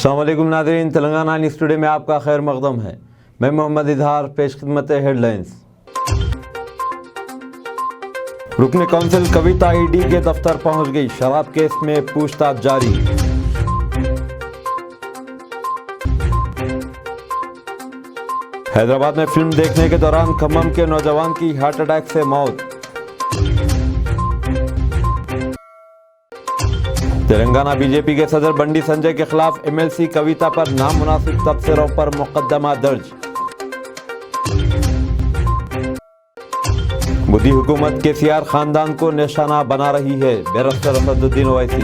अस्सलाम वालेकुम नाज़रीन, तेलंगाना न्यूज़ टुडे में आपका खैर मक़दम है। मैं मोहम्मद इजहार, पेश खिदमत हेडलाइंस। रुकन कौंसिल कविता ईडी के दफ्तर पहुंच गई, शराब केस में पूछताछ जारी। हैदराबाद में फिल्म देखने के दौरान खम्मम के नौजवान की हार्ट अटैक से मौत। तेलंगाना बीजेपी के सदर बंडी संजय के खिलाफ एमएलसी कविता पर नामुनासिब तबसरों पर मुकदमा दर्ज। मोदी हुकूमत केसीआर खानदान को निशाना बना रही है, बैरिस्टर असदुद्दीन ओवैसी।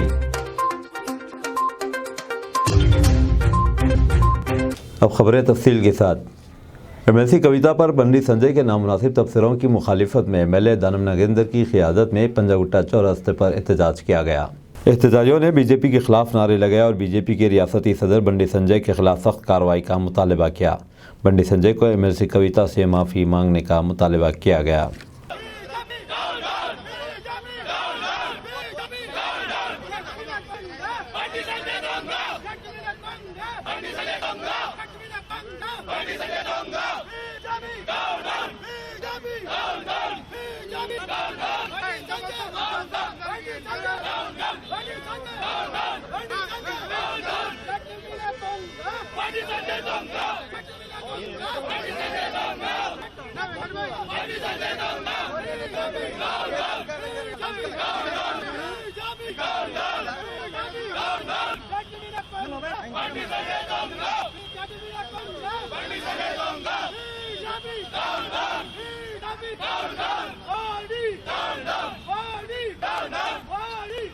अब खबरें तफसील के साथ। एमएलसी कविता पर बंडी संजय के नामुनासिब तबसरों की मुखालिफत में एमएलए दानम नागेंद्र की क़ियादत में पंजागुट्टा चौरास्ते पर एहतजाज किया गया। एहतजाजियों ने बीजेपी के खिलाफ नारे लगाए और बीजेपी के रियासती सदर बंडी संजय के खिलाफ सख्त कार्रवाई का मुतालबा किया। बंडी संजय को एमएलसी कविता से माफ़ी मांगने का मुतालबा किया गया।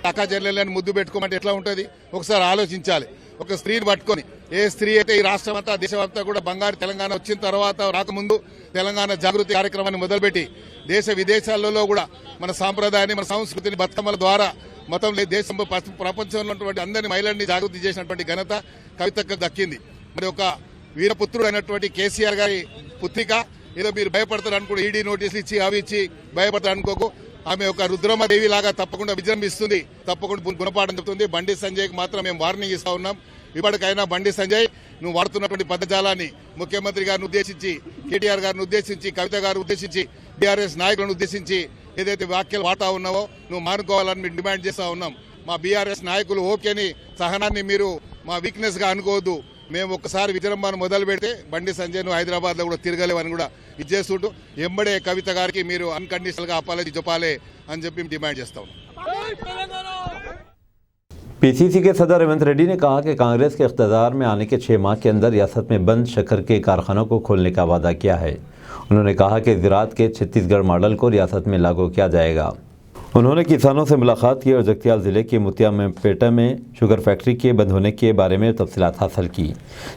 అక్క చెల్లెలను ముద్దు పెట్టుకోమంటే ఎట్లా ఉంటుంది ఒకసారి ఆలోచించాలి. ఒక స్త్రీని పట్టుకొని ఏ స్త్రీ అయితే ఈ రాష్ట్రం అంతా దేశమంతా కూడా బంగారు తెలంగాణ వచ్చిన తర్వాత రాకముందు తెలంగాణ జాగృతి కార్యక్రమాన్ని మొదలుపెట్టి దేశ విదేశాలలో కూడా మన సాంప్రదాయాన్ని మన సంస్కృతిని బతుకమ్మల ద్వారా మొత్తం దేశం ప్రపంచంలో ఉన్నటువంటి అందరినీ మహిళల్ని జాగృతి చేసినటువంటి ఘనత కవితకు దక్కింది. మరి ఒక వీరపుత్రుడు అయినటువంటి కేసీఆర్ గారి పుత్రిక ఏదో మీరు భయపడతారు అనుకో, ఈడీ నోటీసులు ఇచ్చి అవి ఇచ్చి భయపడతారు అనుకోకు. ఆమె ఒక రుద్రమదేవి లాగా తప్పకుండా విజృంభిస్తుంది, తప్పకుండా గుణపాఠం చెప్తుంది. బండి సంజయ్కి మాత్రం మేము వార్నింగ్ ఇస్తా ఉన్నాం. ఇప్పటికైనా బండి సంజయ్ నువ్వు వాడుతున్నటువంటి పదజాలాన్ని ముఖ్యమంత్రి గారిని ఉద్దేశించి, కేటీఆర్ గారిని ఉద్దేశించి, కవిత గారిని ఉద్దేశించి, బీఆర్ఎస్ నాయకులను ఉద్దేశించి ఏదైతే వ్యాఖ్యలు వాడుతా ఉన్నావో నువ్వు మానుకోవాలని మేము డిమాండ్ చేస్తా ఉన్నాం. మా బీఆర్ఎస్ నాయకులు ఓకేని సహనాన్ని మీరు మా వీక్నెస్ గా అనుకోవద్దు. మేము ఒక్కసారి విజృంభణ మొదలు పెడితే బండి సంజయ్ ను హైదరాబాద్ లో కూడా తిరగలేవని కూడా ఇచ్చేస్తుంటూ ఎంబడే కవిత గారికి మీరు అన్కండిషనల్ గా అపాలజీ చెప్పాలి అని చెప్పి డిమాండ్ చేస్తా ఉన్నాం. पीसीसी के सदर हेमंत रेड्डी ने कहा कि कांग्रेस के इख्तियार में आने के 6 माह के अंदर रियासत में बंद शक्कर के कारखानों को खोलने का वादा किया है। उन्होंने कहा कि ज़राअत के छत्तीसगढ़ मॉडल को रियासत में लागू किया जाएगा। उन्होंने किसानों से मुलाकात की और जगतियाल ज़िले के मुतियामपेटा में शुगर फैक्ट्री के बंद होने के बारे में तफसीलात हासिल की।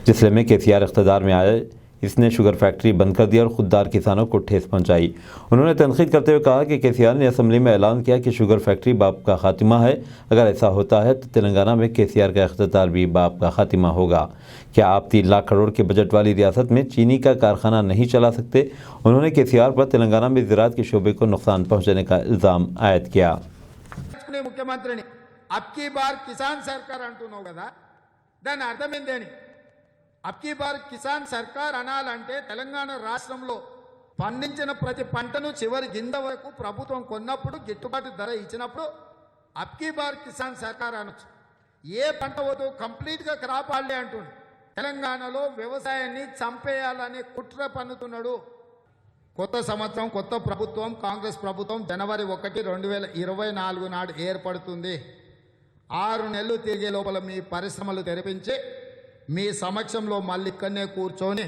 जिसले में केसीआर इख्तियार में आए, इसने शुगर फैक्ट्री बंद कर दिया और खुददार किसानों को ठेस पहुंचाई। उन्होंने तनकीद करते हुए कहा कि केसीआर ने असम्बली में ऐलान किया कि शुगर फैक्ट्री बाप का खातिमा है। अगर ऐसा होता है तो तेलंगाना में केसीआर का इख्तियार भी बाप का खातिमा होगा। क्या आप 3 लाख करोड़ के बजट वाली रियासत में चीनी का कारखाना नहीं चला सकते? उन्होंने केसीआर पर तेलंगाना में ज़राअत के शोबे को नुकसान पहुँचाने का इल्ज़ाम आयद किया। ముఖ్యమంత్రిని అబ్కీ బార్ కిసాన్ సర్కార్ అంటున్నావు కదా, దాని అర్థం ఏందని? అబ్కీ బార్ కిసాన్ సర్కార్ అనాలంటే తెలంగాణ రాష్ట్రంలో పండించిన ప్రతి పంటను చివరి గింజ వరకు ప్రభుత్వం కొన్నప్పుడు గిట్టుబాటు ధర ఇచ్చినప్పుడు అబ్కీ బార్ కిసాన్ సర్కార్ అనొచ్చు. ఏ పంట వద్దు కంప్లీట్గా క్రాప్ హాలిడే అంటుండు. తెలంగాణలో వ్యవసాయాన్ని చంపేయాలనే కుట్ర పన్నుతున్నాడు. కొత్త సంవత్సరం, కొత్త ప్రభుత్వం, కాంగ్రెస్ ప్రభుత్వం జనవరి 1, 2024 నాడు ఏర్పడుతుంది. 6 నెలలు తిరిగే లోపల మీ పరిశ్రమలు తెరిపించి మీ సమక్షంలో మళ్ళీ ఇక్కడనే కూర్చొని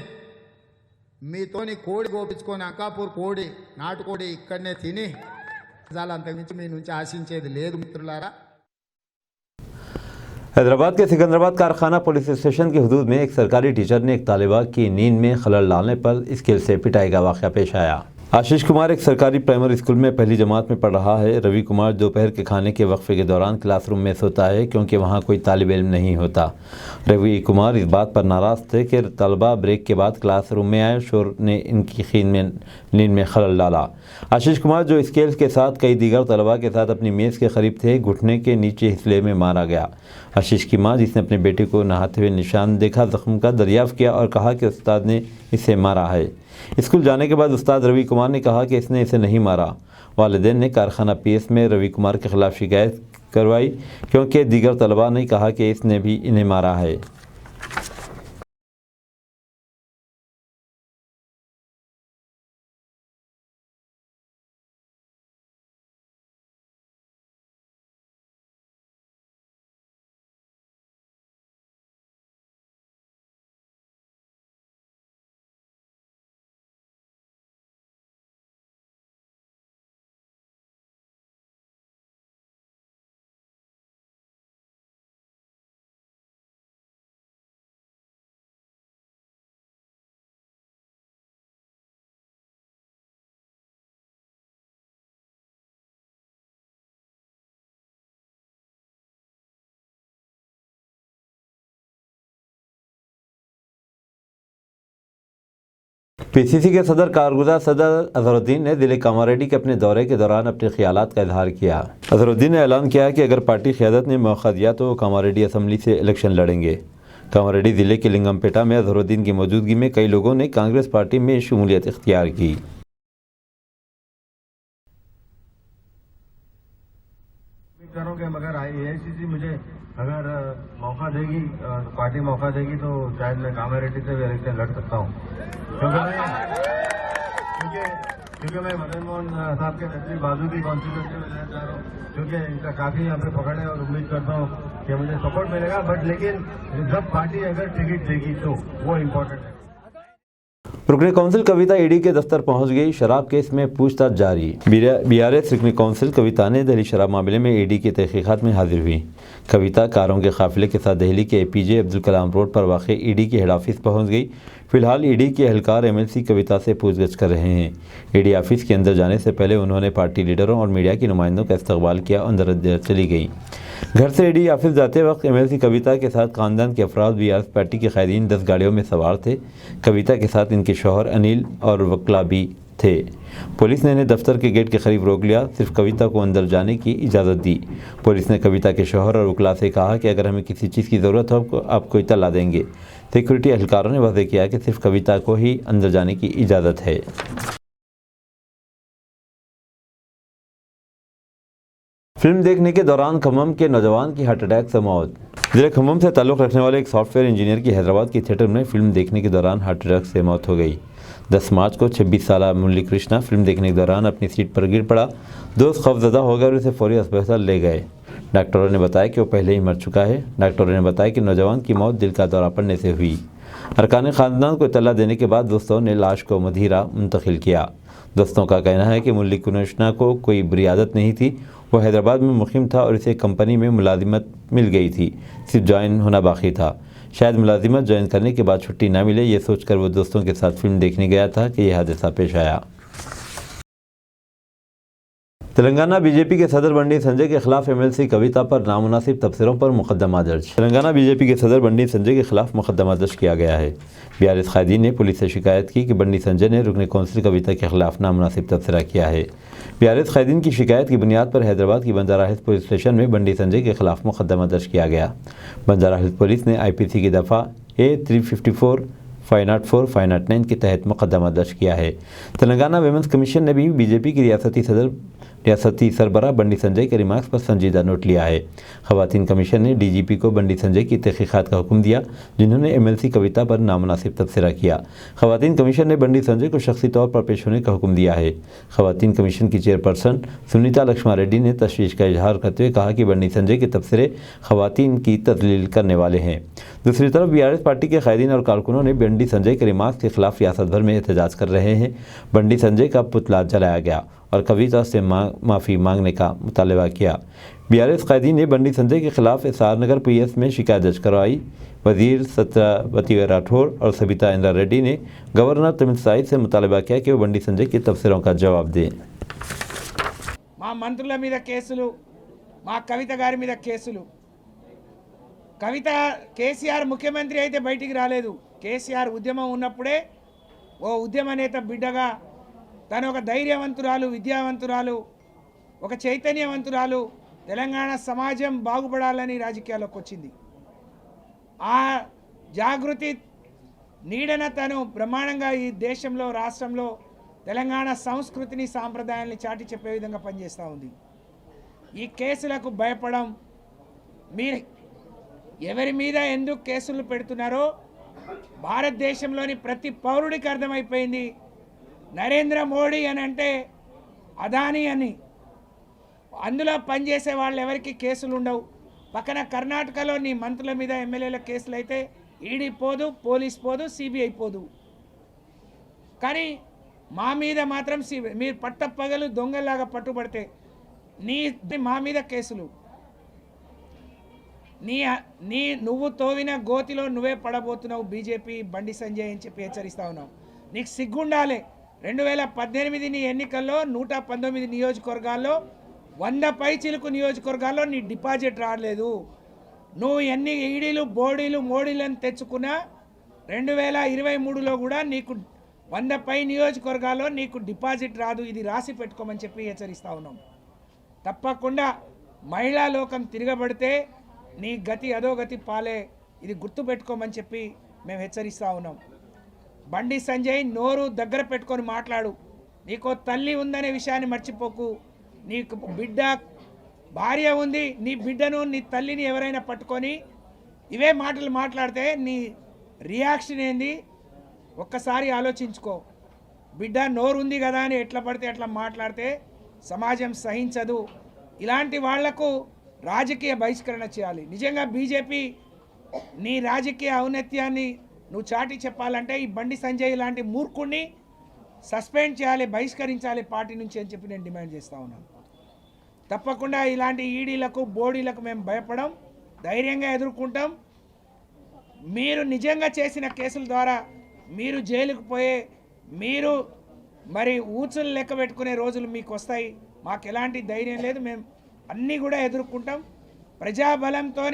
మీతోని కోడి గోపించుకొని అంకాపూర్ కోడి, నాటుకోడి ఇక్కడనే తిని అంతకుమించి మీ నుంచి ఆశించేది లేదు మిత్రులారా. हैदराबाद के सिकंदराबाद कारखाना पुलिस स्टेशन की हदूद में एक सरकारी टीचर ने एक तालिबा की नींद में खलल डालने पर स्केल से पिटाई का वाक़या पेश आया। आशीष कुमार एक सरकारी प्राइमरी स्कूल में पहली जमात में पढ़ रहा है। रवि कुमार दोपहर के खाने के वक्फे के दौरान क्लासरूम में सोता है क्योंकि वहां कोई तालिब इल्म नहीं होता। रवि कुमार इस बात पर नाराज़ थे कि तलबा ब्रेक के बाद क्लासरूम में आए, शोर ने इनकी नींद में खलल डाला। आशीष कुमार, जो स्केल्स के साथ कई दीगर तलबा के साथ अपनी मेज़ के करीब थे, घुटने के नीचे हिस्से में मारा गया। आशीष की माँ, जिसने अपने बेटे को नहाते हुए निशान देखा, जख्म का दरियाफ़्त किया और कहा कि उस्ताद ने इसे मारा है। स्कूल जाने के बाद उस्ताद रवि कुमार ने कहा कि इसने इसे नहीं मारा। वालिदैन ने कारखाना पीएस में रवि कुमार के खिलाफ शिकायत करवाई क्योंकि दीगर तलबा ने कहा कि इसने भी इन्हें मारा है। पीसीसी के सदर कारगुजार सदर अजहरुद्दीन ने जिले कामारेड्डी के अपने दौरे के दौरान अपने ख्यालात का इजहार किया। अजहरुद्दीन ने ऐलान किया कि अगर पार्टी क़यादत ने मौका दिया तो कामारेड्डी असम्बली से इलेक्शन लड़ेंगे। कामारेड्डी ज़िले के लिंगमपेटा में अजहरुद्दीन की मौजूदगी में कई लोगों ने कांग्रेस पार्टी में शमूलियत इख्तियार की। करो कि मगर AICC मुझे अगर मौका देगी, पार्टी मौका देगी तो शायद मैं कामारेड्डी से भी इलेक्शन लड़ सकता हूँ, क्योंकि मैं मदन मोहन साहब के नजदीक बाजू की कॉन्स्टिट्यूंसी में रहना चाह रहा हूँ, क्योंकि इनका काफी यहाँ पे पकड़ है और उम्मीद करता हूँ कि मुझे सपोर्ट मिलेगा। बट लेकिन जब पार्टी अगर टिकट देगी तो वो इम्पोर्टेंट है। रुकने काउंसिल कविता ईडी के दफ्तर पहुंच गई। शराब केस में पूछताछ जारी। BRS रुकने काउंसिल कविता ने दिल्ली शराब मामले में ईडी की तहकीकात में हाजिर हुई। कविता कारों के काफिले के साथ दिल्ली के APJ अब्दुल कलाम रोड पर वाक़ ईडी के हेड ऑफिस पहुंच गई। फिलहाल ईडी के एहलकार MLC कविता से पूछगछ कर रहे हैं। ईडी ऑफिस के अंदर जाने से पहले उन्होंने पार्टी लीडरों और मीडिया के नुमाइंदों का इस्तकबाल किया और अंदर चली गई। घर से ईडी ऑफिस जाते वक्त MLC कविता के साथ खानदान के अफराद BRS पार्टी के कैदीन 10 गाड़ियों में सवार थे। कविता के साथ इनके शौहर अनिल और वकला भी थे। पुलिस ने इन्हें दफ्तर के गेट के करीब रोक लिया, सिर्फ कविता को अंदर जाने की इजाज़त दी। पुलिस ने कविता के शौहर और वकला से कहा कि अगर हमें किसी चीज़ की ज़रूरत हो तो आपको इत्तला देंगे। सिक्योरिटी एहलकारों ने वाज़ेह किया कि सिर्फ कविता को ही अंदर जाने की इजाज़त है। फिल्म देखने के दौरान खम्मम के नौजवान की हार्ट अटैक से मौत। जिले खम्मम से ताल्लुक़ रखने वाले एक सॉफ्टवेयर इंजीनियर की हैदराबाद की थिएटर में फिल्म देखने के दौरान हार्ट अटैक से मौत हो गई। 10 मार्च को 26 साल मुरली कृष्णा फिल्म देखने के दौरान अपनी सीट पर गिर पड़ा। दोस्त खौफजदा हो गए और उसे फौरी अस्पताल ले गए। डॉक्टरों ने बताया कि वो पहले ही मर चुका है। डॉक्टरों ने बताया कि नौजवान की मौत दिल का दौरा पड़ने से हुई। अरकान ख़ानदान को इत्तला देने के बाद दोस्तों ने लाश को मदीरा मुंतकिल किया। दोस्तों का कहना है कि मुरली कृष्णा को कोई बुरी आदत नहीं थी। वो हैदराबाद में मुकीम था और इसे कंपनी में मुलाजिमत मिल गई थी, सिर्फ ज्वाइन होना बाकी था। शायद मुलाजिमत ज्वाइन करने के बाद छुट्टी ना मिले, ये सोचकर वो दोस्तों के साथ फिल्म देखने गया था कि यह हादसा पेश आया। तेलंगाना बीजेपी के सदर बंडी संजय के खिलाफ MLC कविता पर नामुनासिब तबसरों पर मुकदमा दर्ज। तेलंगाना बीजेपी के सदर बंडी संजय के खिलाफ मुकदमा दर्ज किया गया है। BRS कैदी ने पुलिस से शिकायत की कि बंडी संजय ने रुकने काउंसिल कविता के खिलाफ नामुनासिब तबसरा किया है। BRS कैदीन की शिकायत की बुनियाद पर हैदराबाद की बंजारा हिल्स पुलिस स्टेशन में बंडी संजय के खिलाफ मुकदमा दर्ज किया गया। बंजारा हिल्स पुलिस ने IPC की दफ़ा A354, 504, 509 के तहत मुकदमा दर्ज किया है। तेलंगाना विमेंस कमीशन ने भी बीजेपी की रियासती सरबराह बंडी संजय के रिमार्क्स पर संजीदा नोट लिया है। ख़वातीन कमीशन ने DGP को बंडी संजय की तहकीकात का हुक्म दिया, जिन्होंने MLC कविता पर नामुनासिब तबसरा किया। ख़वातीन कमीशन ने बंडी संजय को शख्सी तौर पर पेश होने का हुक्म दिया है। ख़वातीन कमीशन की चेयरपर्सन सुनीता लक्ष्मा रेड्डी ने तशवीश का इजहार करते हुए कहा कि बंडी संजय के तबसरे ख़वातीन की तजलील करने वाले हैं। दूसरी तरफ BRS पार्टी के कैदीन और कारकुनों ने बंडी संजय के रिमार्क्स के खिलाफ रियासत भर में एहतजाज कर रहे हैं। बंडी संजय का पुतला जलाया गया और कविता से माफ़ी मांगने का मुतालबा किया। BRS कैदी ने बंडी संजय के खिलाफ एसआर नगर PS में शिकायत दर्ज करवाई। वजीर सत्यवती राठौर और सबिता इंद्रा रेड्डी ने गवर्नर तमिलसाई से मुतालबा किया कि वो बंडी संजय की तफसीरों का जवाब दें। మా మంత్రుల మీద కేసులు, మా కవిత గారి మీద కేసులు. కవిత కేసీఆర్ ముఖ్యమంత్రి అయితే బయటికి రాలేదు. కేసీఆర్ ఉద్యమం ఉన్నప్పుడే ఓ ఉద్యమ నేత బిడ్డగా తను ఒక ధైర్యవంతురాలు, విద్యావంతురాలు, ఒక చైతన్యవంతురాలు, తెలంగాణ సమాజం బాగుపడాలని రాజకీయాల్లోకి వచ్చింది. ఆ జాగృతి నీడన తను బ్రహ్మాండంగా ఈ దేశంలో, రాష్ట్రంలో తెలంగాణ సంస్కృతిని, సాంప్రదాయాల్ని చాటి చెప్పే విధంగా పనిచేస్తూ ఉంది. ఈ కేసులకు భయపడం, మీరు ఎవరి మీద ఎందుకు కేసులు పెడుతున్నారో భారతదేశంలోని ప్రతి పౌరుడికి అర్థమైపోయింది. నరేంద్ర మోడీ అని అంటే అదానీ అని, అందులో పనిచేసే వాళ్ళు ఎవరికి కేసులు ఉండవు. పక్కన కర్ణాటకలో నీ మంత్రుల మీద, ఎమ్మెల్యేల కేసులు అయితే ఈడీ పోదు, పోలీస్ పోదు, సిబిఐ పోదు. కానీ మా మీద మాత్రం మీరు పట్టపగలు దొంగలాగా పట్టుబడితే మా మీద కేసులు. నువ్వు తోవిన గోతిలో నువ్వే పడబోతున్నావు బీజేపీ, బండి సంజయ్ అని చెప్పి హెచ్చరిస్తా ఉన్నావు. నీకు సిగ్గుండాలి. 2018 నీ ఎన్నికల్లో 119 నియోజకవర్గాల్లో 100 పైచిలుకు నియోజకవర్గాల్లో నీ డిపాజిట్ రాలేదు. నువ్వు ఎన్ని ఈడీలు, బోడీలు, మోడీలను తెచ్చుకున్నా 2023లో కూడా నీకు 100 పై నియోజకవర్గాల్లో నీకు డిపాజిట్ రాదు. ఇది రాసి పెట్టుకోమని చెప్పి హెచ్చరిస్తూ ఉన్నాం. తప్పకుండా మహిళా లోకం తిరగబడితే నీ గతి అధోగతి పాలే. ఇది గుర్తుపెట్టుకోమని చెప్పి మేము హెచ్చరిస్తూ ఉన్నాం. బండి సంజయ్, నోరు దగ్గర పెట్టుకొని మాట్లాడు. నీకో తల్లి ఉందనే విషయాన్ని మర్చిపోకు. నీకు బిడ్డ, భార్య ఉంది. నీ బిడ్డను, నీ తల్లిని ఎవరైనా పట్టుకొని ఇవే మాటలు మాట్లాడితే నీ రియాక్షన్ ఏంది ఒక్కసారి ఆలోచించుకో. బిడ్డ నోరుంది కదా అని ఎట్లా పడితే అట్లా మాట్లాడితే సమాజం సహించదు. ఇలాంటి వాళ్లకు రాజకీయ బహిష్కరణ చేయాలి. నిజంగా బీజేపీ నీ రాజకీయ ఔన్నత్యాన్ని నువ్వు చాటి చెప్పాలంటే ఈ బండి సంజయ్ లాంటి మూర్ఖుడిని సస్పెండ్ చేయాలి, బహిష్కరించాలి పార్టీ నుంచి అని చెప్పి నేను డిమాండ్ చేస్తూ ఉన్నాను. తప్పకుండా ఇలాంటి ఈడీలకు, బోడీలకు మేము భయపడం, ధైర్యంగా ఎదుర్కొంటాం. మీరు నిజంగా చేసిన కేసుల ద్వారా మీరు జైలుకు పోయే, మీరు మరి ఊచులు లెక్క పెట్టుకునే రోజులు మీకు వస్తాయి. మాకు ఎలాంటి ధైర్యం లేదు. మేము అన్నీ కూడా ఎదుర్కొంటాం. ప్రజాబలంతో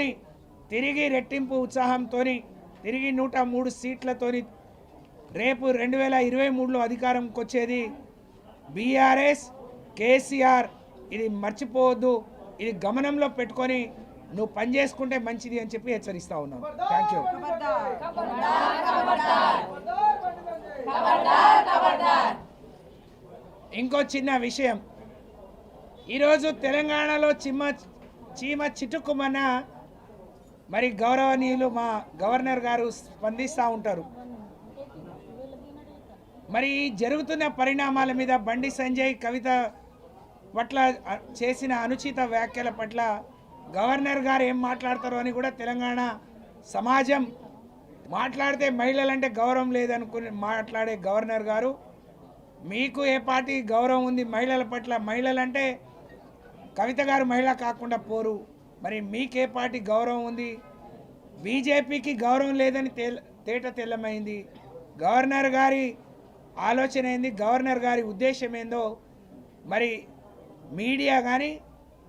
తిరిగి రెట్టింపు ఉత్సాహంతో తిరిగి 103 సీట్లతోని రేపు 2023లో అధికారంకి వచ్చేది బీఆర్ఎస్, కేసీఆర్. ఇది మర్చిపోవద్దు. ఇది గమనంలో పెట్టుకొని నువ్వు పనిచేసుకుంటే మంచిది అని చెప్పి హెచ్చరిస్తా ఉన్నాం. Thank you. ఇంకో చిన్న విషయం, ఈరోజు తెలంగాణలో చీమ చిటుకుమన్న మరి గౌరవనీయులు మా గవర్నర్ గారు స్పందిస్తూ ఉంటారు. మరి జరుగుతున్న పరిణామాల మీద బండి సంజయ్, కవిత పట్ల చేసిన అనుచిత వ్యాఖ్యల పట్ల గవర్నర్ గారు ఏం మాట్లాడతారో అని కూడా తెలంగాణ సమాజం మాట్లాడితే మహిళలంటే గౌరవం లేదనుకుని మాట్లాడే గవర్నర్ గారు, మీకు ఏ పార్టీ గౌరవం ఉంది మహిళల పట్ల? మహిళలంటే కవిత గారు మహిళ కాకుండా పోరు. మరి మీకే పార్టీ గౌరవం ఉంది? బీజేపీకి గౌరవం లేదని తేట తెల్లమైంది. గవర్నర్ గారి ఆలోచన ఏంది, గవర్నర్ గారి ఉద్దేశం ఏందో మరి మీడియా కానీ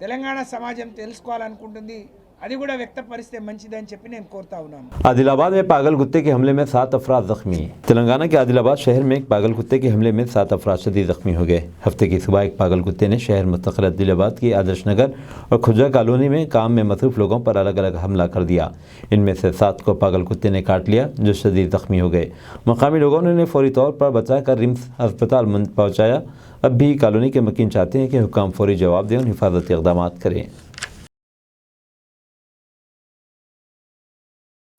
తెలంగాణ సమాజం తెలుసుకోవాలనుకుంటుంది. అది కూడా వ్యక్తపరిస్తే మంచిదని చెప్పి నేను కోరుతా ఉన్నాను. आदिलाबाद में पागल कुत्ते के हमले में 7 अफराद जख्मी। तेलंगाना के आदिलाबाद शहर में एक पागल कुत्ते के हमले में 7 अफराद शदीद जख्मी हो गए। हफ्ते की सुबह एक पागल कुत्ते ने शहर मुस्तकिल आदिलाबाद की आदर्श नगर और खुजा कॉलोनी में काम में मसरूफ लोगों पर अलग अलग हमला कर दिया। इनमें से 7 को पागल कुत्ते ने काट लिया, जो शदीद जख्मी हो गए। मकामी लोगों ने उन्हें फौरी तौर पर बचाकर रिम्स अस्पताल पहुँचाया। अब भी कॉलोनी के मकीन चाहते हैं कि हुकाम फौरी जवाब दें और हिफाजती इक़दाम करें।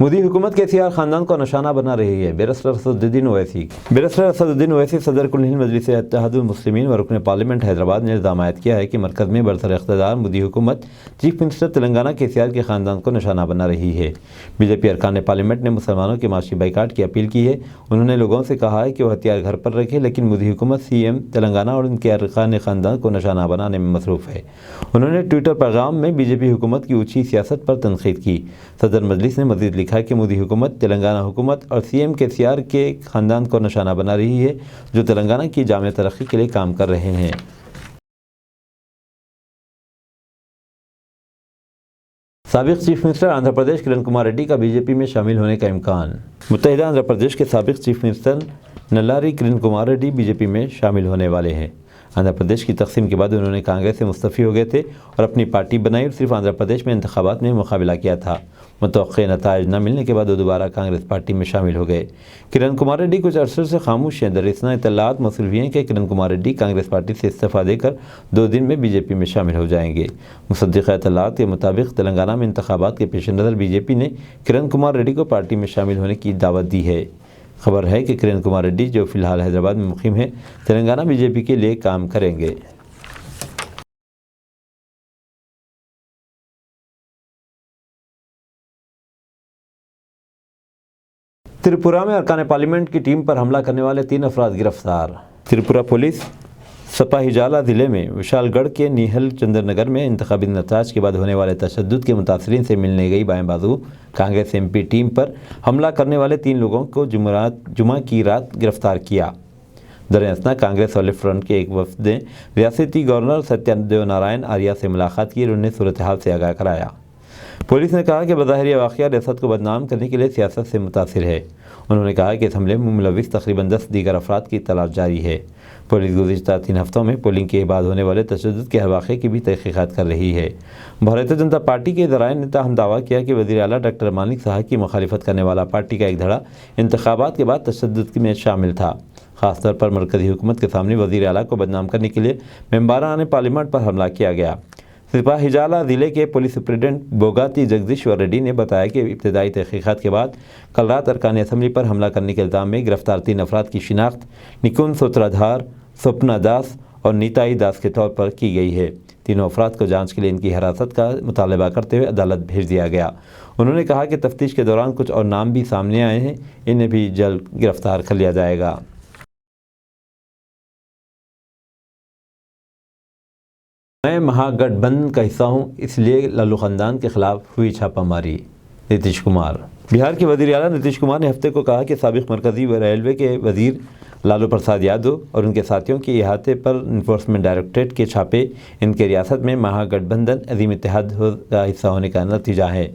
मोदी हुकूमत के सीआर खानदान को निशाना बना रही है। बैरिस्टर असदुद्दीन ओवैसी सदर कुल हिंद मजलिस इत्तेहादुल मुस्लिमीन व रुकन पार्लियामेंट हैदराबाद ने इल्ज़ाम आयद किया है कि मरकज़ में बरसर इक़्तिदार मोदी हुकूमत चीफ मिनिस्टर तेलंगाना के सीआर के खानदान को निशाना बना रही है। बीजेपी अरकान पार्लियामेंट ने मुसलमानों के माशी बाइकाट की अपील की है। उन्होंने लोगों से कहा है कि वह हथियार घर पर रखें, लेकिन मोदी हुकूमत सीएम तेलंगाना और उनके अरकान खानदान को निशाना बनाने में मसरूफ़ है। उन्होंने ट्विटर पैगाम में बीजेपी हुकूमत की ऊँची सियासत पर तनकीद की। सदर मजलिस ने मज़ीद लिखा कि मोदी हुकूमत तेलंगाना हुकूमत और सीएम के सीआर के खानदान को निशाना बना रही है, जो तेलंगाना की जामे तरक्की के लिए काम कर रहे हैं। साबिक चीफ मिनिस्टर आंध्र प्रदेश किरण कुमार रेड्डी का बीजेपी में शामिल होने का इम्कान। मुत्तहिदा आंध्र प्रदेश के साबिक chief minister Nallari Kiran Kumar Reddy BJP में शामिल होने वाले हैं। आंध्र प्रदेश की तकसीम के बाद उन्होंने कांग्रेस से मुस्तफ़ी हो गए थे और अपनी पार्टी बनाई और सिर्फ आंध्र प्रदेश में इंतखाबात में मुकाबला किया था। मुतवक्किल नताइज न मिलने के बाद वो दोबारा कांग्रेस पार्टी में शामिल हो गए। किरण कुमार रेड्डी कुछ अरसे से खामोश हैं। दरअसल इत्तलात मौसूल हुई हैं कि किरण कुमार रेड्डी कांग्रेस पार्टी से इस्तीफ़ा देकर 2 दिन में बीजेपी में शामिल हो जाएंगे। मुसद्दिक़ा इत्तलात के मुताबिक तेलंगाना में इंतखाबात के पेश नज़र बीजेपी ने किरण कुमार रेड्डी को पार्टी में शामिल होने की दावत दी है। खबर है कि किरण कुमार रेड्डी, जो फिलहाल हैदराबाद में मुक़ीम है, तेलंगाना बीजेपी के लिए काम करेंगे। त्रिपुरा में अरकान पार्लियामेंट की टीम पर हमला करने वाले 3 अफराद गिरफ्तार। त्रिपुरा पुलिस सपाहिजाला ज़िले में विशालगढ़ के नीहल चंद्रनगर में इंतखाबी नताज के बाद होने वाले तशद्दुद के मुतासरीन से मिलने गई बाएं बाजू कांग्रेस एमपी टीम पर हमला करने वाले 3 लोगों को जुमा की रात गिरफ्तार किया। दरअसल कांग्रेस वाले फ्रंट के एक वफद ने रियासती गवर्नर सत्यदेव नारायण आर्या से मुलाकात की और उन्हें सूरत हाल से आगाह कराया। पुलिस ने कहा कि बज़ाहिर यह वाक़या रियासत को बदनाम करने के लिए सियासत से मुतासिर है। उन्होंने कहा कि इस हमले में मुलविस तकरीबन 10 दीगर अफराद की तलाश जारी है। पुलिस गुज़िश्ता 3 हफ्तों में पोलिंग के बाद होने वाले तशद्दुद के हर वाक़े की भी तहक़ीक़ात कर रही है। भारतीय जनता पार्टी के ज़राए नेता हम दावा किया कि वज़ीर आला डॉक्टर मानिक साहब की मुखालिफत करने वाला पार्टी का एक धड़ा इंतखाबात के बाद तशद्दुद में शामिल था। ख़ासतौर पर मरकज़ी हुकूमत के सामने वज़ीर आला को बदनाम करने के लिए मेंबरान पार्लियामेंट पर हमला किया गया। सिपाहीजाला ज़िले के पुलिस सुप्रिटेंडेंट बोगाती जगदीश्वर रेड्डी ने बताया कि इब्तदाई तहक़ीक़ात के बाद कल रात अरकान असम्बली पर हमला करने के इल्ज़ाम में गिरफ्तार 3 अफराद की शिनाख्त निकुंज सूत्रधार, स्वप्ना दास और नीताई दास के तौर पर की गई है। तीनों अफराद को जांच के लिए इनकी हिरासत का मुतालबा करते हुए अदालत भेज दिया गया। उन्होंने कहा कि तफ्तीश के दौरान कुछ और नाम भी सामने आए हैं, इन्हें भी जल्द गिरफ्तार कर लिया जाएगा। मैं महागठबंधन का हिस्सा हूँ, इसलिए लालू खानदान के खिलाफ हुई छापामारी। नीतीश कुमार। बिहार के वज़ीर आला नीतीश कुमार ने हफ्ते को कहा कि साबिक़ मरकज़ी व रेलवे के वज़ीर लालू प्रसाद यादव और उनके साथियों के इहाते पर इन्फोर्समेंट डायरेक्टरेट के छापे इनके रियासत में महागठबंधन अज़ीम इत्तेहाद का हिस्सा होने का नतीजा है।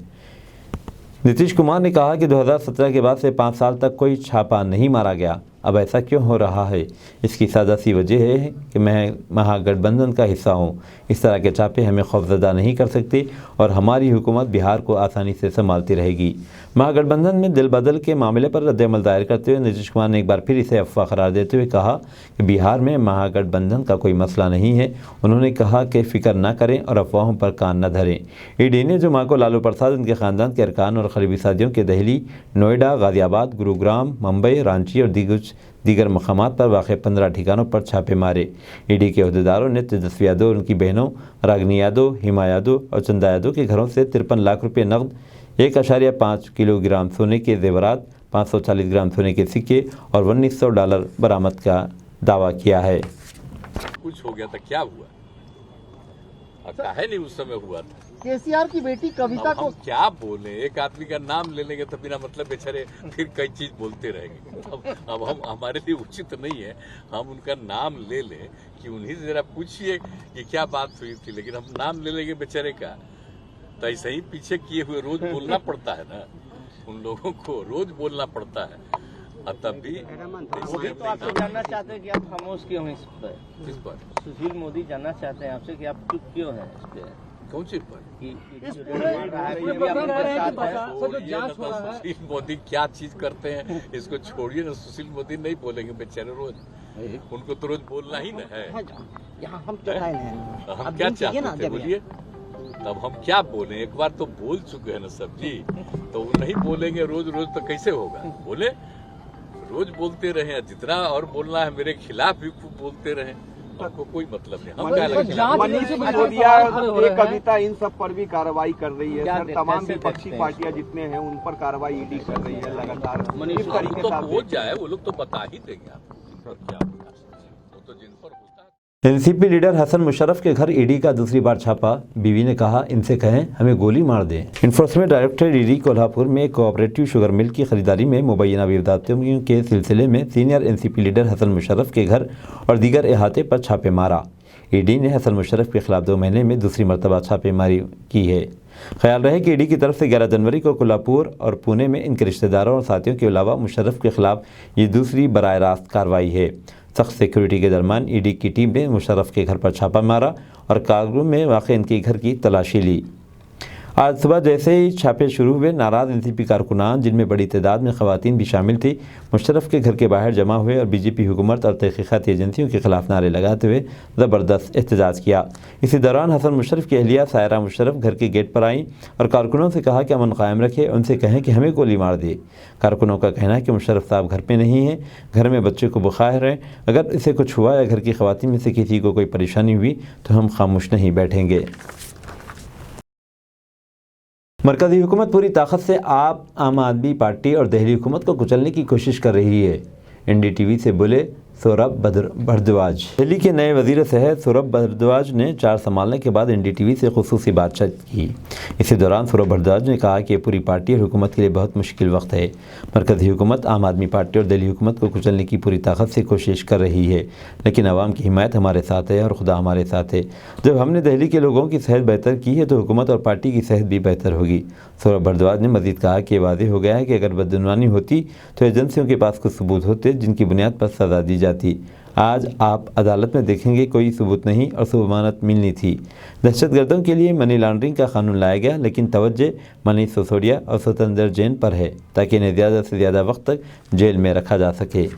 नीतीश कुमार ने कहा कि 2017 के बाद से 5 साल तक कोई छापा नहीं मारा गया। अब ऐसा क्यों हो रहा है? इसकी सादा सी वजह है कि मैं महागठबंधन का हिस्सा हूँ। इस तरह के छापे हमें खौफजदा नहीं कर सकते और हमारी हुकूमत बिहार को आसानी से संभालती रहेगी। महागठबंधन में दिल बदल के मामले पर रद्द-ए-अमल दायर करते हुए नीतीश कुमार ने एक बार फिर इसे अफवाह करार देते हुए कहा कि बिहार में महागठबंधन का कोई मसला नहीं है। उन्होंने कहा कि फ़िक्र न करें और अफवाहों पर कान न धरें। ईडी ने जुमा को लालू प्रसाद, उनके ख़ानदान के अरकान और करीबी साथियों के दिल्ली, नोएडा, गाज़ियाबाद, गुरुग्राम, मुंबई, रांची और दीगर मकामात पर वाक़ 15 ठिकानों पर छापे मारे। ईडी के अहदेदारों ने तेजस्वी यादव और उनकी बहनों रागनी यादव, हिमा यादव और चंदा यादव के घरों से 53 लाख रुपये नकद, 1.5 किलोग्राम सोने के जेवरात, 540 ग्राम सोने के सिक्के और $1900 बरामद का दावा किया है। कुछ हो गया था, क्या हुआ? अब काहे नहीं उस समय हुआ था? केसीआर की बेटी कविता को क्या बोले? एक आदमी का नाम ले लेंगे तो बिना मतलब बेचारे फिर कई चीज बोलते रहेंगे। अब हम हमारे लिए उचित नहीं है हम उनका नाम ले लें कि उन्हीं से जरा पूछिए कि क्या बात हुई थी, लेकिन हम नाम ले लेंगे बेचारे का तो ऐसे ही पीछे किए हुए रोज बोलना पड़ता है ना, उन लोगों को रोज बोलना पड़ता है। और तब भी तो आपसे जानना चाहते हैं कि आप खामोश क्यों हैं इस पर? किस पर? सुशील मोदी जानना चाहते हैं आपसे कि आप चुप क्यों हैं इस पे? कौन सी पर? सुशील मोदी क्या चीज करते हैं इसको छोड़िए ना। सुशील मोदी नहीं बोलेंगे बेचारे रोज, उनको तो रोज बोलना ही ना है। यहाँ हम क्या हम क्या चाहते थे बोलिए? तब हम क्या बोले, एक बार तो बोल चुके हैं ना सब जी, तो वो नहीं बोलेंगे रोज रोज तो कैसे होगा। बोले रोज बोलते रहे, जितना और बोलना है मेरे खिलाफ भी खूब बोलते रहे, हमको कोई मतलब नहीं। हम क्या लगेगा? मनीष सिसोदिया, एक कविता, इन सब पर भी कार्रवाई कर रही है सर। तमाम विपक्षी पार्टियां जितने हैं उन पर कार्रवाई ईडी कर रही है लगातार। इस तरीके तो से आप हो जाए, वो लोग तो बता ही देंगे आपको जिन पर क्या बता सकते हैं। वो तो जिन पर होता है। एनसीपी लीडर हसन मुशर्रफ के घर ईडी का दूसरी बार छापा। बीवी ने कहा, इनसे कहें हमें गोली मार दें। इन्फोर्समेंट डायरेक्टर ईडी कोल्हापुर में कोऑपरेटिव शुगर मिल की खरीदारी में मुबैना विवादों के सिलसिले में senior NCP leader Hasan Mushrif के घर और दीगर अहाते पर छापे मारा। ईडी ने हसन मुशर्रफ के खिलाफ 2 महीने में दूसरी मरतबा छापेमारी की है। ख्याल रहे कि ईडी की तरफ से 11 जनवरी को कोल्हापुर और पुणे में इनके रिश्तेदारों और साथियों के अलावा मुशर्रफ के खिलाफ ये दूसरी बराह रास्त कार्रवाई है। सख्त सिक्योरिटी के दरमियान ईडी की टीम ने मुशर्रफ के घर पर छापा मारा और कागरू में वाक़ इनके घर की तलाशी ली। आज सुबह जैसे ही छापे शुरू हुए, नाराज़ एनसीपी कारकुनान, जिनमें बड़ी तादाद में ख़वातीन भी शामिल थी, मुशर्रफ के घर के बाहर जमा हुए और बीजेपी हुकूमत और तहक़ीक़ाती एजेंसियों के खिलाफ नारे लगाते हुए ज़बरदस्त एहतजाज किया। इसी दौरान हसन मुशर्रफ की अहलिया सायरा मुशर्रफ घर के गेट पर आईं और कारकुनों से कहा कि अमन कायम रखे, उनसे कहें कि हमें गोली मार दे। कारकुनों का कहना है कि मुशर्रफ साहब घर पर नहीं हैं, घर में बच्चे को बुखार है, अगर इसे कुछ हुआ या घर की ख़वातीन में से किसी को कोई परेशानी हुई तो हम खामोश नहीं बैठेंगे। मरकज़ी हुकूमत पूरी ताकत से आम आदमी पार्टी और दिल्ली हुकूमत को कुचलने की कोशिश कर रही है। एनडीटीवी से बोले सौरभ भारद्वाज। दिल्ली के नए वज़ीर सेहत सौरभ भारद्वाज ने 4 संभालने के बाद एनडीटीवी से खुसूसी बातचीत की। इसी दौरान सौरभ भारद्वाज ने कहा कि पूरी पार्टी और हुकूमत के लिए बहुत मुश्किल वक्त है। मरकज़ी हुकूमत आम आदमी पार्टी और दिल्ली हुकूमत को कुचलने की पूरी ताकत से कोशिश कर रही है, लेकिन आवाम की हिमायत हमारे साथ है और खुदा हमारे साथ है। जब हमने दिल्ली के लोगों की सेहत बेहतर की है तो हुकूमत और पार्टी की सेहत भी बेहतर होगी। सौरभ भारद्वाज ने मज़ीद कहा कि वाज़ेह हो गया है कि अगर बदगुमानी होती तो एजेंसियों के पास कुछ सबूत होते जिनकी बुनियाद पर सज़ा दी जाती। आज आप अदालत में देखेंगे कोई सबूत नहीं और जमानत मिलनी थी। दहशतगर्दों के लिए मनी लॉन्ड्रिंग का कानून लाया गया, लेकिन तवज्जो मनीष सिसोदिया और स्वतंत्र जैन पर है ताकि इन्हें ज़्यादा से ज़्यादा वक्त तक जेल में रखा जा सके।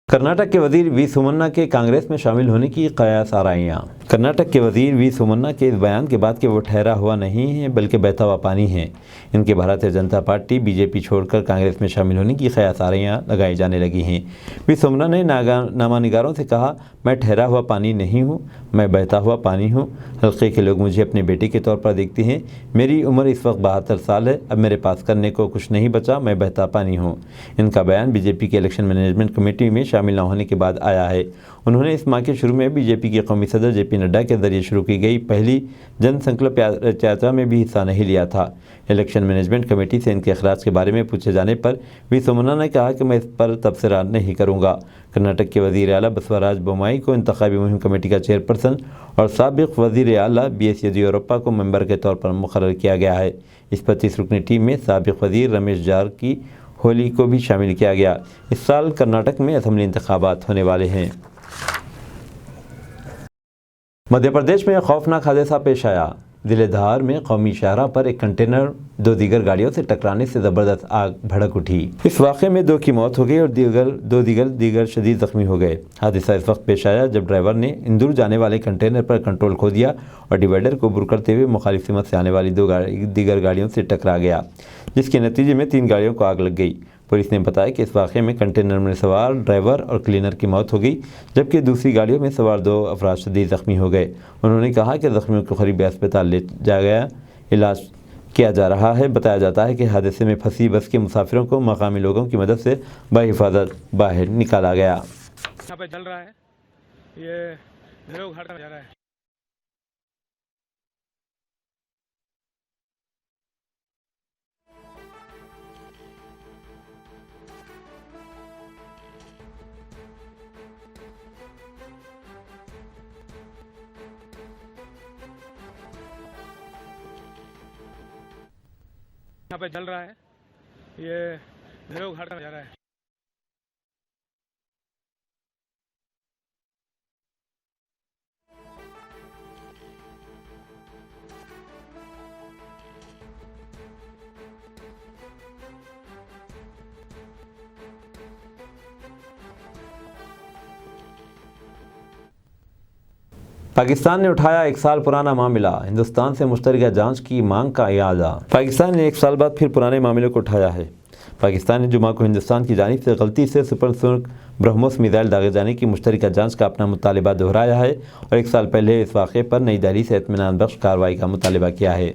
कर्नाटक के वजीर वी सोमन्ना के कांग्रेस में शामिल होने की कयास आराइयाँ। कर्नाटक के वजीर वी सोमन्ना के इस बयान के बाद कि वो ठहरा हुआ नहीं है बल्कि बहता हुआ पानी है। इनके भारतीय जनता पार्टी बीजेपी छोड़कर कांग्रेस में शामिल होने की कयास आराइयाँ लगाई जाने लगी हैं। वी सोमन्ना ने नामानिगारों से कहा, मैं ठहरा हुआ पानी नहीं हूँ, मैं बहता हुआ पानी हूँ। हल्के के लोग मुझे अपने बेटे के तौर पर देखते हैं। मेरी उम्र इस वक्त 72 साल है। अब मेरे पास करने को कुछ नहीं बचा, मैं बहता पानी हूँ। इनका बयान बीजेपी के इलेक्शन मैनेजमेंट कमेटी में शामिल न होने के बाद आया है। उन्होंने इस माह के शुरू में बीजेपी के कौमी सदर जेपी नड्डा के जरिए शुरू की गई पहली जनसंकल्प यात्रा में भी हिस्सा नहीं लिया था। इलेक्शन मैनेजमेंट कमेटी से इनके अखराज के बारे में पूछे जाने पर वी सोमन्ना ने कहा कि मैं इस पर तबसरा नहीं करूँगा। कर्नाटक के वज़ीर आला बसवराज बोम्माई को इंतखाबी मुहिम कमेटी का चेयरपर्सन और साबिक़ वज़ीर आला BS येदियुरप्पा को मेंबर के तौर पर मुक़र्रर किया गया है। इस 25 रुकनी टीम में साबिक़ वज़ीर रमेश जारकिहोली को भी शामिल किया गया। इस साल कर्नाटक में असेंबली इंतखाबात होने वाले हैं। मध्य प्रदेश में खौफनाक हादसा पेश आया। जिले धार में कौमी शाहराह पर एक कंटेनर 2 दीगर गाड़ियों से टकराने से ज़बरदस्त आग भड़क उठी। इस वाक़े में 2 की मौत हो गई और दो दीगर शदीद ज़ख्मी हो गए। हादसा इस वक्त पेश आया जब ड्राइवर ने इंदौर जाने वाले कंटेनर पर कंट्रोल खो दिया और डिवाइडर को बुर करते हुए मुखालिफ सिमत से आने वाली 2 दीगर गाड़ियों से टकरा गया, जिसके नतीजे में 3 गाड़ियों को आग लग गई। पुलिस ने बताया कि इस वाक़े में कंटेनर में सवार ड्राइवर और क्लीनर की मौत हो गई, जबकि दूसरी गाड़ियों में सवार 2 अफराद शदीद ज़ख्मी हो गए। उन्होंने कहा कि ज़ख्मियों को करीबी अस्पताल ले जाया गया, इलाज किया जा रहा है। बताया जाता है कि हादसे में फंसी बस के मुसाफिरों को मकामी लोगों की मदद से बहिफाजत बाहर निकाला गया। यहाँ पे जल रहा है, ये लोग घाट में जा रहा है। यहाँ पे जल रहा है, ये लोग घाट में जा रहा है। पाकिस्तान ने उठाया 1 साल पुराना मामला, हिंदुस्तान से मुश्तरका जांच की मांग का इरादा। पाकिस्तान ने 1 साल बाद फिर पुराने मामले को उठाया है। पाकिस्तान ने जुमा को हिंदुस्तान की जानिब से गलती से सुपरसोनिक ब्रह्मोस मिसाइल दागे जाने की मुश्तरका जांच का अपना मुतालिबा दोहराया है और 1 साल पहले इस वाक़े पर नई दिल्ली से इत्मीनान बख्श कार्रवाई का मुतालिबा किया है।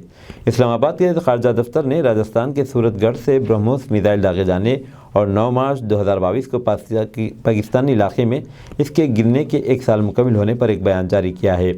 इस्लामाबाद के खारजा दफ्तर ने राजस्थान के सूरतगढ़ से ब्रह्मोस मिसाइल दागे जाने और 9 मार्च 2022 को पाकिस्तानी इलाके में इसके गिरने के 1 साल मुकम्मल होने पर एक बयान जारी किया है।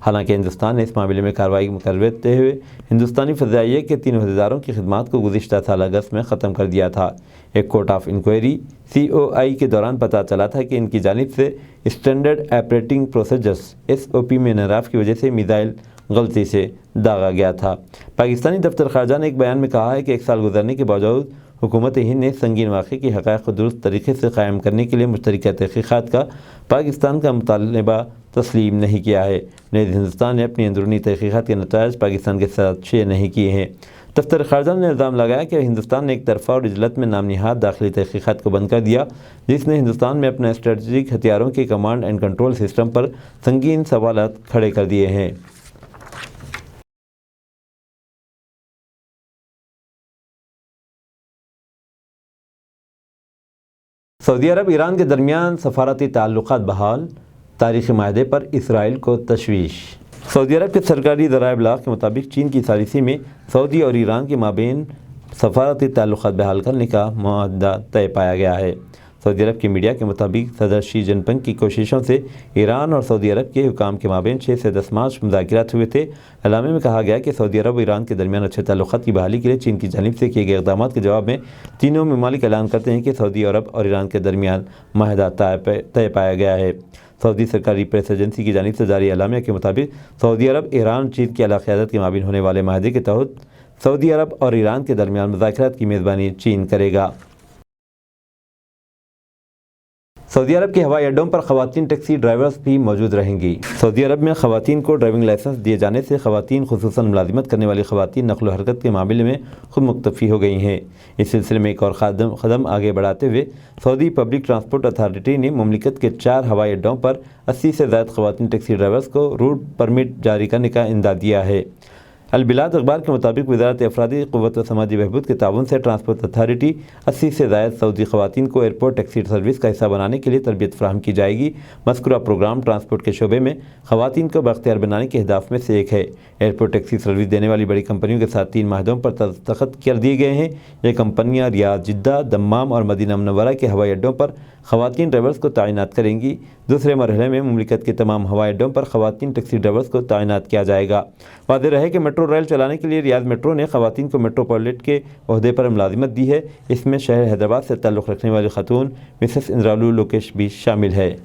हालांकि हिंदुस्तान ने इस मामले में कार्रवाई करते हुए हिंदुस्तानी फ़ज़ाइया के 3 अहदेदारों की खिदमात को गुज़िश्ता साल अगस्त में ख़त्म कर दिया था। एक कोर्ट ऑफ इंक्वायरी COI के दौरान पता चला था कि इनकी जानिब से स्टैंडर्ड ऑपरेटिंग प्रोसीजर्स SOP में इनहराफ की वजह से मिसाइल गलती से दागा गया था। पाकिस्तानी दफ्तर खारजा ने एक बयान में कहा है कि 1 साल गुजरने के बावजूद हुकूमत हिंद ने संगीन वाक़े की हक़ाइक़ को दुरुस्त तरीके से क़ायम करने के लिए मुश्तरका तहक़ीक़ात का पाकिस्तान का मुतालबा तस्लीम नहीं किया है। नहीं, हिंदुस्तान ने अपनी अंदरूनी तहक़ीक़ात के नताइज पाकिस्तान के साथ शेयर नहीं किए हैं। दफ्तर खारजा ने इल्ज़ाम लगाया कि हिंदुस्तान ने एक तरफ़ा और इजलत में नाम निहाद दाखिली तहक़ीक़ात को बंद कर दिया, जिसने हिंदुस्तान में अपने स्ट्रेटजिक हथियारों के कमांड एंड कंट्रोल सिस्टम पर संगीन सवालात खड़े कर दिए हैं। सऊदी अरब ईरान के दरमियान सफारती ताल्लुक़ात बहाल, तारीख़ी माहदे पर इसराइल को तशवीश। सऊदी अरब के सरकारी ज़राए इब्लाग़ के मुताबिक चीन की सालिसी में सऊदी और ईरान के माबेन सफारती ताल्लुक़ात बहाल करने का मुआहदा तय पाया गया है। सऊदी अरब की मीडिया के मुताबिक सदर शी जिनपिंग की कोशिशों से ईरान और सऊदी अरब के हुकाम के माबेन 6 से 10 मार्च मुज़ाकरात हुए थे। एलामे में कहा गया कि सऊदी अरब और ईरान के दरमियान अच्छे ताल्लुक़ात की बहाली के लिए चीन की जानिब से किए गए इक़दाम के जवाब में तीनों ममालिक ऐलान करते हैं कि सऊदी अरब और ईरान के दरमियान माहदा तय पाया गया है। सऊदी सरकारी प्रेस एजेंसी की जानिब से जारी एलामिया के मुताबिक सऊदी अरब ईरान चीन की आला क़यादत के माबेन होने वाले माहदे के तहत सऊदी अरब और ईरान के दरमियान मुज़ाकरात की मेज़बानी चीन करेगा। सऊदी अरब के हवाई अड्डों पर ख़वातीन टैक्सी ड्राइवर्स भी मौजूद रहेंगी। सऊदी अरब में ख़वातीन को ड्राइविंग लाइसेंस दिए जाने से ख़वातीन ख़ुसूसन मुलाजिमत करने वाली ख़वातीन नक़्ल व हरकत के मामले में खुद मुक्तफ़ी हो गई हैं। इस सिलसिले में एक और कदम आगे बढ़ाते हुए सऊदी पब्लिक ट्रांसपोर्ट अथॉरिटी ने मुमलिकत के 4 हवाई अड्डों पर 80 से ज़ायद ख़वातीन टैक्सी ड्राइवर्स को रूट परमिट जारी करने का इंदा दिया है। अल-बिलाद अखबार के मुताबिक वज़ारत अफरादी क़ुव्वत व समाजी बहबूद के ताउन से ट्रांसपोर्ट अथॉरिटी 80 से ज़ायद सऊदी ख़वातीन को एयरपोर्ट टैक्सी सर्विस का हिस्सा बनाने के लिए तरबियत फ़राहम की जाएगी। मज़कूरा प्रोग्राम ट्रांसपोर्ट के शोबे में ख़वातीन को बाख्तियार बनाने के अहदाफ़ में से एक है। एयरपोर्ट टैक्सी सर्विस देने वाली बड़ी कंपनियों के साथ 3 माहदों पर दस्तखत कर दिए गए हैं। ये कंपनियाँ रियाद, जिद्दा, दम्माम और मदीना मुनव्वरा के हवाई अड्डों पर ख़वातीन ड्राइवर्स को तैनात करेंगी। दूसरे मरहले में मुमलिकत के तमाम हवाई अड्डों पर ख़वातीन टैक्सी ड्राइवर्स को तैनात किया जाएगा। वाज़ेह रहे कि मेट्रो रेल चलाने के लिए रियाद मेट्रो ने ख़वातीन को मेट्रोपॉलिट के ओहदे पर मुलाजिमत दी है। इसमें शहर हैदराबाद से ताल्लुक़ रखने वाली खातून मिसेस इंद्रालू लोकेश भी शामिल है।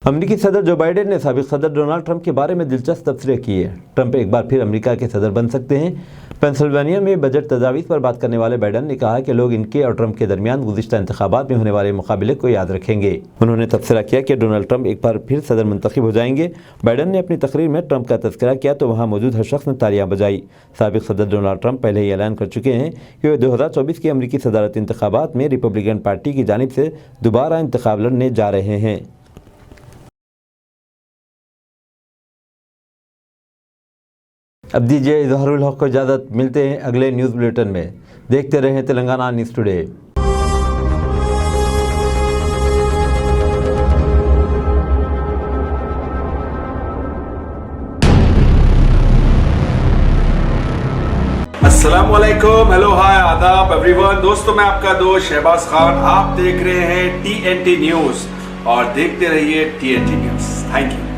अमरीकी सदर जो बाइडेन ने साबिक़ सदर डोनाल्ड ट्रंप के बारे में दिलचस्प तबसरे किए। ट्रंप एक बार फिर अमेरिका के सदर बन सकते हैं। पेंसिल्वेनिया में बजट तजावीज़ पर बात करने वाले बाइडेन ने कहा कि लोग इनके और ट्रंप के दरमियान गुज़िश्ता इंतखाबात में होने वाले मुकाबले को याद रखेंगे। उन्होंने तबसरा किया कि डोनाल्ड ट्रंप एक बार फिर सदर मुंतखब हो जाएंगे। बाइडेन ने अपनी तकरीर में ट्रंप का तज़किरा किया तो वहाँ मौजूद हर शख्स ने तालियां बजाई। साबिक़ सदर डोनाल्ड ट्रंप पहले ही ऐलान कर चुके हैं कि वे 2024 के अमरीकी सदारती इंतखाबात में रिपब्लिकन पार्टी की जानिब से दोबारा इंतखाब लड़ने जा रहे हैं। अब दीजिए इज़हारुल हक़ को इजाज़त। मिलते हैं अगले न्यूज़ बुलेटिन में। देखते रहें तेलंगाना न्यूज़ टुडे। अस्सलाम वालेकुम, हेलो, हाय, आदाब एवरीवन। दोस्तों, मैं आपका दोस्त शहबाज खान। आप देख रहे हैं TNT न्यूज़ और देखते रहिए TNT न्यूज़। Thank you.